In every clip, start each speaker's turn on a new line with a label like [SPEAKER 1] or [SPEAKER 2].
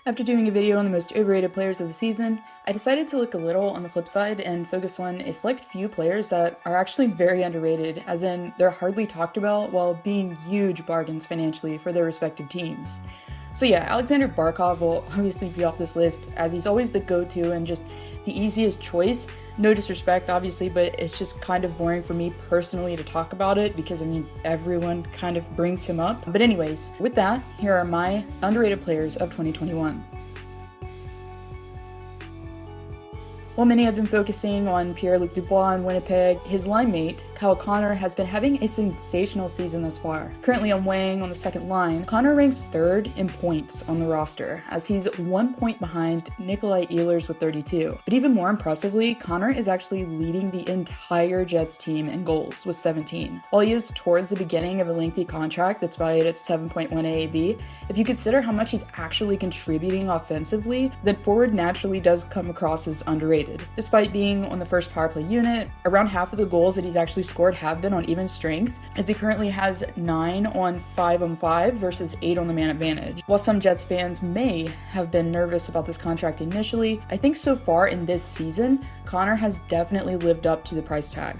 [SPEAKER 1] After doing a video on the most overrated players of the season, I decided to look a little on the flip side and focus on a select few players that are actually very underrated, as in they're hardly talked about while being huge bargains financially for their respective teams. So yeah, Alexander Barkov will obviously be off this list, as he's always the go-to and just the easiest choice. No disrespect, obviously, but it's just kind of boring for me personally to talk about it because, I mean, everyone kind of brings him up. But anyways, with that, here are my underrated players of 2021. While many have been focusing on Pierre-Luc Dubois in Winnipeg, his line mate, Kyle Connor, has been having a sensational season thus far. Currently on weighing on the second line, Connor ranks third in points on the roster, as he's 1 point behind Nikolai Ehlers with 32. But even more impressively, Connor is actually leading the entire Jets team in goals with 17. While he is towards the beginning of a lengthy contract that's valued at 7.1 AAV, if you consider how much he's actually contributing offensively, then forward naturally does come across as underrated. Despite being on the first power play unit, around half of the goals that he's actually scored have been on even strength, as he currently has 9 on 5-on-5 versus 8 on the man advantage. While some Jets fans may have been nervous about this contract initially, I think so far in this season, Connor has definitely lived up to the price tag.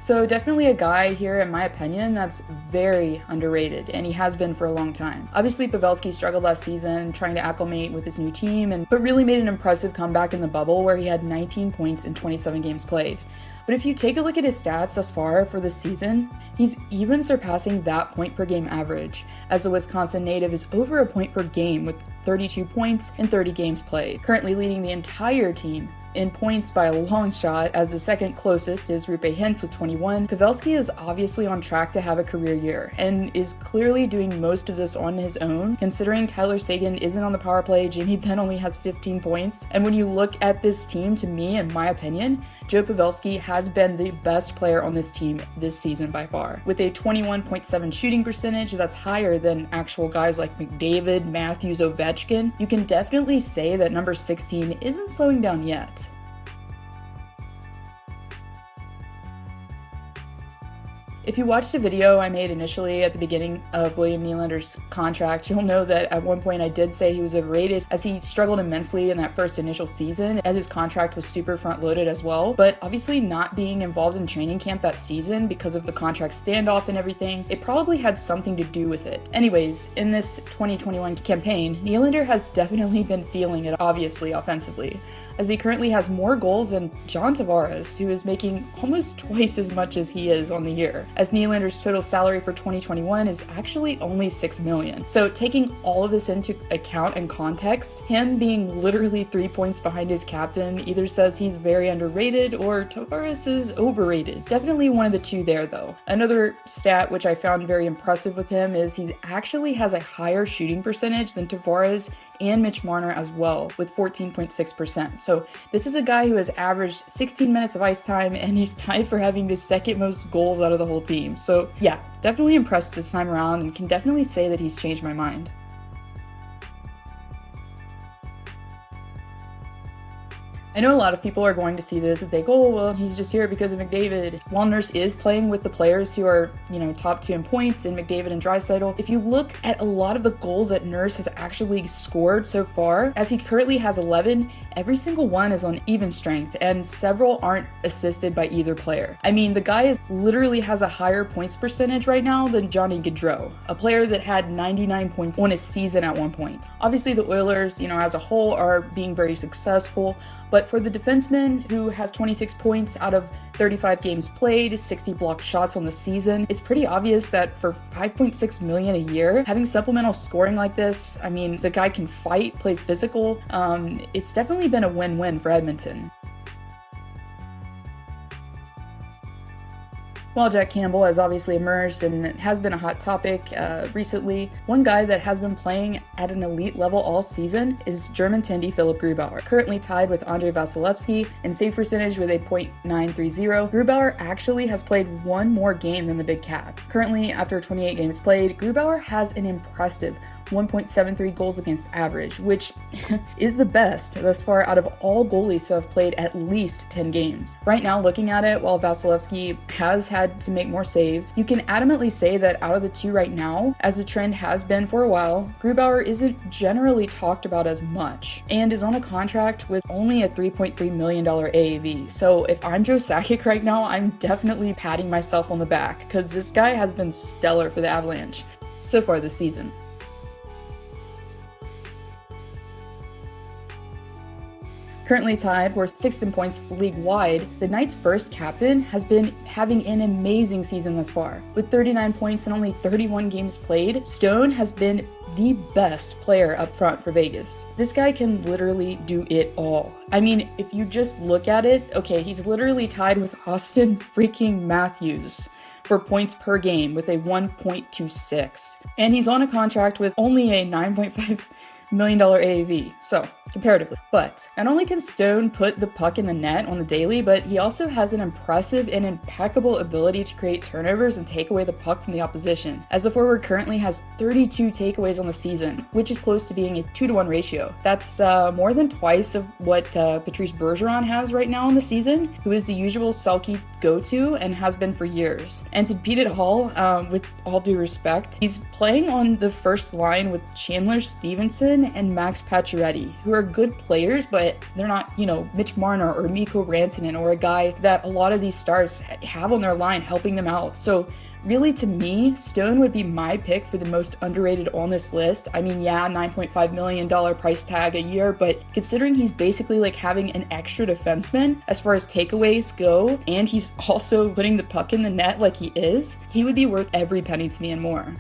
[SPEAKER 1] So definitely a guy here, in my opinion, that's very underrated, and he has been for a long time. Obviously, Pavelski struggled last season trying to acclimate with his new team, but really made an impressive comeback in the bubble where he had 19 points in 27 games played. But if you take a look at his stats thus far for this season, he's even surpassing that point per game average, as the Wisconsin native is over a point per game with 32 points in 30 games played, currently leading the entire team in points by a long shot, as the second closest is Roope Hintz with 21. Pavelski is obviously on track to have a career year, and is clearly doing most of this on his own, considering Tyler Seguin isn't on the power play, Jamie Benn only has 15 points, and when you look at this team, to me, in my opinion, Joe Pavelski has been the best player on this team this season by far. With a 21.7 shooting percentage that's higher than actual guys like McDavid, Matthews, Ovechkin, you can definitely say that number 16 isn't slowing down yet. If you watched a video I made initially at the beginning of William Nylander's contract, you'll know that at one point I did say he was overrated, as he struggled immensely in that first initial season, as his contract was super front-loaded as well. But obviously not being involved in training camp that season because of the contract standoff and everything, it probably had something to do with it. Anyways, in this 2021 campaign, Nylander has definitely been feeling it, obviously, offensively, as he currently has more goals than John Tavares, who is making almost twice as much as he is on the year, as Nylander's total salary for 2021 is actually only $6 million. So taking all of this into account and context, him being literally 3 points behind his captain either says he's very underrated or Tavares is overrated. Definitely one of the two there though. Another stat which I found very impressive with him is he actually has a higher shooting percentage than Tavares and Mitch Marner as well, with 14.6%. So this is a guy who has averaged 16 minutes of ice time, and he's tied for having the second most goals out of the whole team. So yeah, definitely impressed this time around, and can definitely say that he's changed my mind. I know a lot of people are going to see this and think, oh, well, he's just here because of McDavid. While Nurse is playing with the players who are, top 2 in points in McDavid and Draisaitl, if you look at a lot of the goals that Nurse has actually scored so far, as he currently has 11, every single one is on even strength, and several aren't assisted by either player. I mean, the guy literally has a higher points percentage right now than Johnny Gaudreau, a player that had 99 points on his season at one point. Obviously, the Oilers, as a whole, are being very successful, but for the defenseman who has 26 points out of 35 games played, 60 blocked shots on the season, it's pretty obvious that for $5.6 million a year, having supplemental scoring like this, I mean, the guy can fight, play physical. It's definitely been a win-win for Edmonton. While Jack Campbell has obviously emerged and has been a hot topic recently, one guy that has been playing at an elite level all season is German Tindy Philipp Grubauer, currently tied with Andrei Vasilevsky in save percentage with a .930. Grubauer actually has played one more game than the Big Cat. Currently, after 28 games played, Grubauer has an impressive 1.73 goals against average, which is the best thus far out of all goalies who have played at least 10 games. Right now, looking at it, while Vasilevsky has had had to make more saves, you can adamantly say that out of the two right now, as the trend has been for a while, Grubauer isn't generally talked about as much, and is on a contract with only a $3.3 million AAV. So if I'm Joe Sakic right now, I'm definitely patting myself on the back, because this guy has been stellar for the Avalanche so far this season. Currently tied for 6th in points league-wide, the Knights' first captain has been having an amazing season thus far. With 39 points and only 31 games played, Stone has been the best player up front for Vegas. This guy can literally do it all. I mean, if you just look at it, okay, he's literally tied with Austin freaking Matthews for points per game with a 1.26. And he's on a contract with only a $9.5 million AAV, so comparatively. But not only can Stone put the puck in the net on the daily, but he also has an impressive and impeccable ability to create turnovers and take away the puck from the opposition, as the forward currently has 32 takeaways on the season, which is close to being a 2-to-1 ratio. That's more than twice of what Patrice Bergeron has right now in the season, who is the usual Selke go-to and has been for years. And to beat it all, with all due respect, he's playing on the first line with Chandler Stevenson and Max Pacioretty, who are good players, but they're not, Mitch Marner or Mikko Rantanen or a guy that a lot of these stars have on their line helping them out. So really, to me, Stone would be my pick for the most underrated on this list. I mean, yeah, $9.5 million price tag a year, but considering he's basically like having an extra defenseman as far as takeaways go, and he's also putting the puck in the net like he is, he would be worth every penny to me and more.